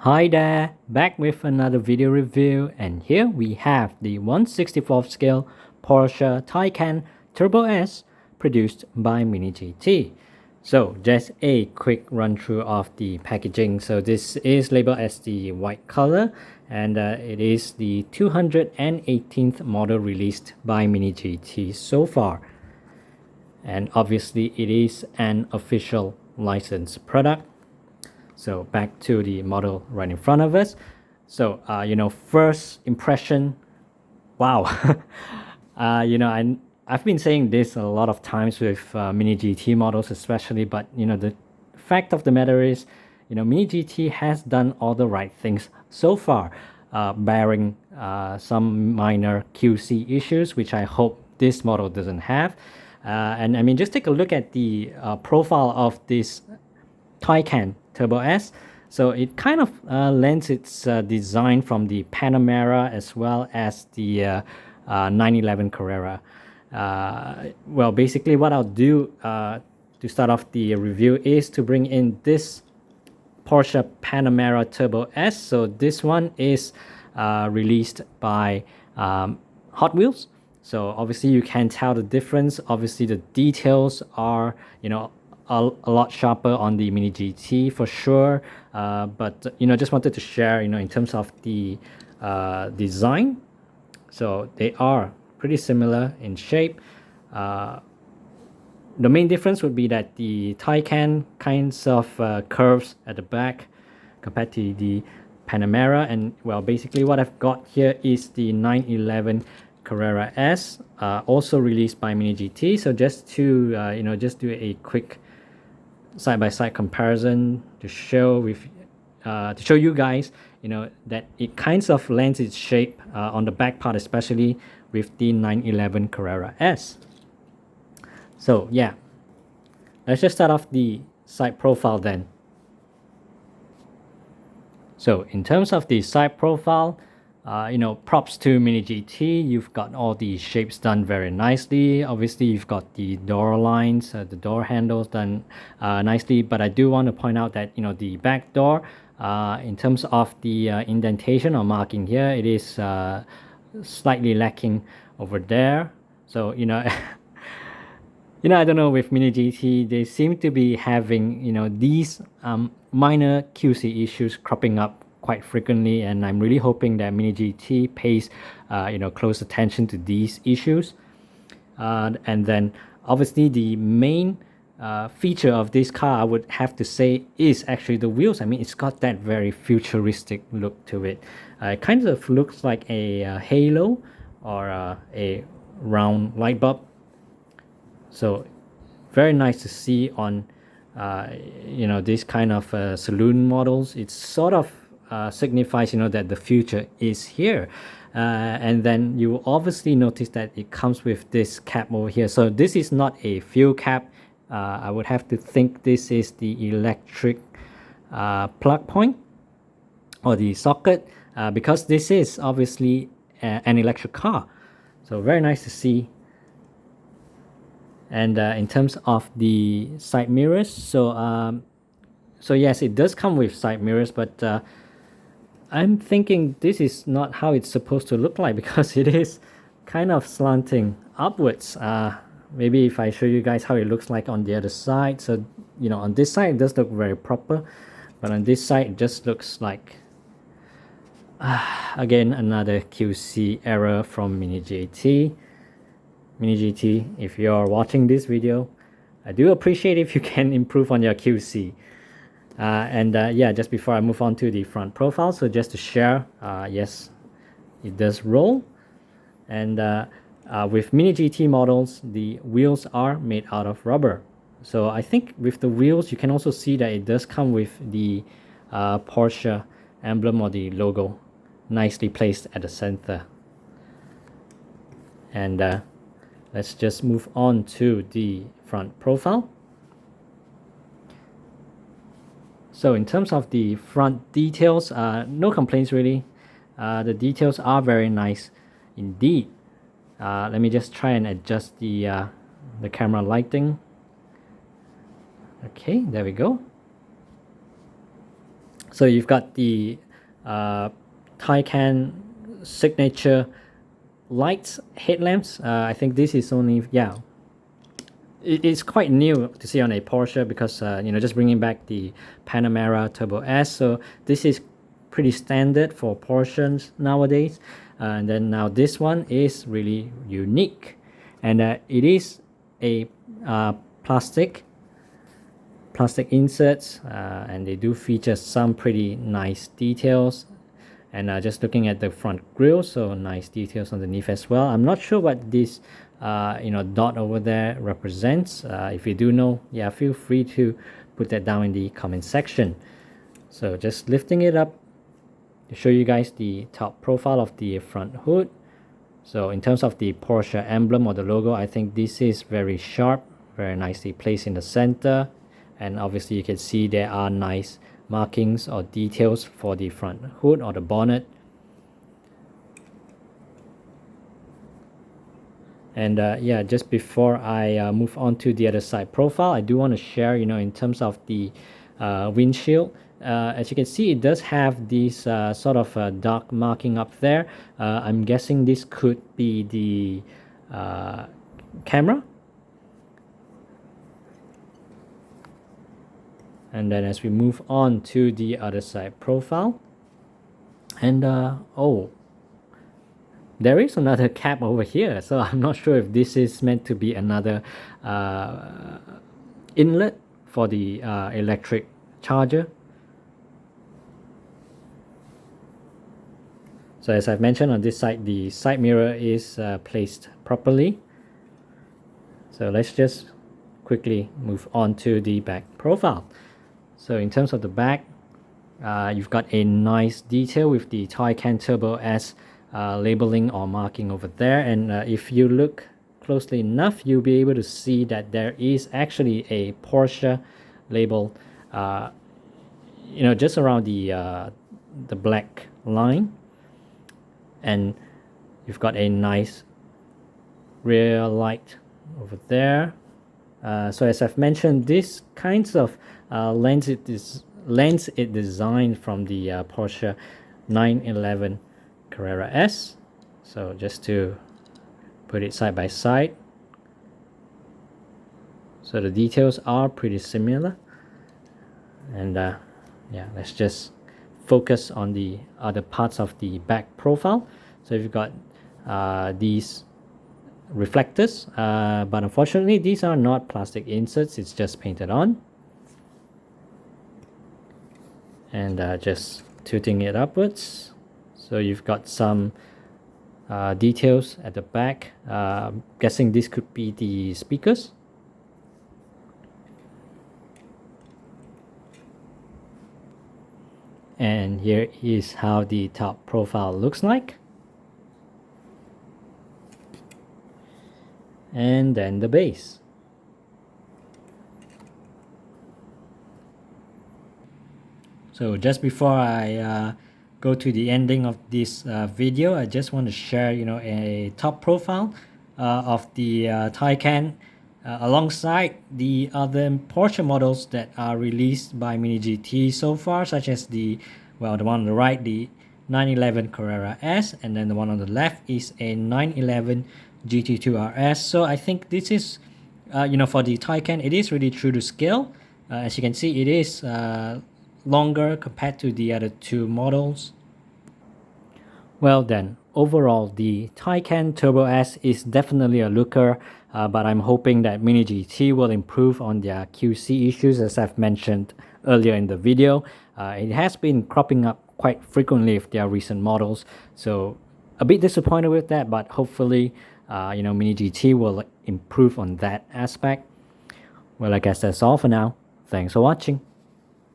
Hi there, back with another video review, and here we have the 1/64th scale Porsche Taycan Turbo S produced by Mini GT. So just a quick run through of the packaging. So this is labeled as the white color, and it is the 218th model released by Mini GT so far. And obviously it is an official licensed product. So back to the model right in front of us. So first impression, wow. I've been saying this a lot of times with Mini GT models especially, but the fact of the matter is, Mini GT has done all the right things so far, barring some minor QC issues, which I hope this model doesn't have. And I mean, just take a look at the profile of this Taycan Turbo S. So it kind of lends its design from the Panamera as well as the 911 Carrera. Well, basically what I'll do to start off the review is to bring in this Porsche Panamera Turbo S. So this one is released by Hot Wheels. So obviously you can tell the difference. Obviously the details are, a lot sharper on the Mini GT for sure, but just wanted to share in terms of the design. So they are pretty similar in shape. The main difference would be that the Taycan kinds of curves at the back compared to the Panamera, and well, basically what I've got here is the 911 Carrera S, also released by Mini GT. So just to just do a quick side-by-side comparison to show you guys that it kinds of lends its shape on the back part, especially with the 911 Carrera S. So yeah, let's just start off the side profile then. So in terms of the side profile, props to Mini GT. You've got all the shapes done very nicely. Obviously, you've got the door lines, the door handles done nicely. But I do want to point out that the back door, in terms of the indentation or marking here, it is slightly lacking over there. So I don't know, with Mini GT, they seem to be having these minor QC issues cropping up quite frequently, and I'm really hoping that Mini GT pays close attention to these issues. And then obviously the main feature of this car, I would have to say, is actually the wheels. I mean, it's got that very futuristic look to it. It kind of looks like a halo or a round light bulb. So very nice to see on this kind of saloon models. It's sort of signifies that the future is here, and then you will obviously notice that it comes with this cap over here. So this is not a fuel cap. I would have to think this is the electric plug point or the socket, because this is obviously an electric car. So very nice to see. And in terms of the side mirrors, so yes, it does come with side mirrors, but I'm thinking this is not how it's supposed to look like, because it is kind of slanting upwards. Maybe if I show you guys how it looks like on the other side. So on this side it does look very proper, but on this side it just looks like again another QC error from Mini GT. Mini GT, if you're watching this video, I do appreciate if you can improve on your QC. Yeah, just before I move on to the front profile, so just to share, yes, it does roll. And with Mini GT models, the wheels are made out of rubber. So I think with the wheels, you can also see that it does come with the Porsche emblem or the logo nicely placed at the center. And let's just move on to the front profile. So in terms of the front details, no complaints really. The details are very nice indeed. Let me just try and adjust the camera lighting. Okay, there we go. So you've got the Taycan signature lights headlamps. I think this is only, yeah, it's quite new to see on a Porsche because just bringing back the Panamera Turbo S. So this is pretty standard for Porsches nowadays. And then now this one is really unique, and it is a plastic inserts, and they do feature some pretty nice details. And just looking at the front grille, so nice details underneath as well. I'm not sure what this dot over there represents. If you do know, yeah, feel free to put that down in the comment section. So just lifting it up to show you guys the top profile of the front hood. So in terms of the Porsche emblem or the logo, I think this is very sharp, very nicely placed in the center. And obviously you can see there are nice markings or details for the front hood or the bonnet. And yeah, just before I move on to the other side profile, I do want to share, in terms of the windshield. As you can see, it does have this sort of dark marking up there. I'm guessing this could be the camera. And then as we move on to the other side profile, and oh, there is another cap over here, so I'm not sure if this is meant to be another inlet for the electric charger. So as I've mentioned, on this side, the side mirror is placed properly. So let's just quickly move on to the back profile. So in terms of the back, you've got a nice detail with the Taycan Turbo S labeling or marking over there. And if you look closely enough, you'll be able to see that there is actually a Porsche label, just around the black line. And you've got a nice rear light over there. So as I've mentioned, this kinds of lens it designed from the Porsche 911 Carrera S. So just to put it side by side, so the details are pretty similar. And yeah, let's just focus on the other parts of the back profile. So you've got these reflectors, but unfortunately these are not plastic inserts, it's just painted on. And just tilting it upwards, so you've got some details at the back. Guessing this could be the speakers. And here is how the top profile looks like. And then the base. So just before I go to the ending of this video, I just want to share, a top profile of the Taycan alongside the other Porsche models that are released by Mini GT so far, such as the one on the right, the 911 Carrera S, and then the one on the left is a 911 GT2 RS. So I think this is, for the Taycan, it is really true to scale. As you can see, it is longer compared to the other two models. Well then, overall the Taycan Turbo S is definitely a looker, but I'm hoping that Mini GT will improve on their QC issues, as I've mentioned earlier in the video. It has been cropping up quite frequently with their recent models, so a bit disappointed with that, but hopefully Mini GT will improve on that aspect. Well, I guess that's all for now. Thanks for watching.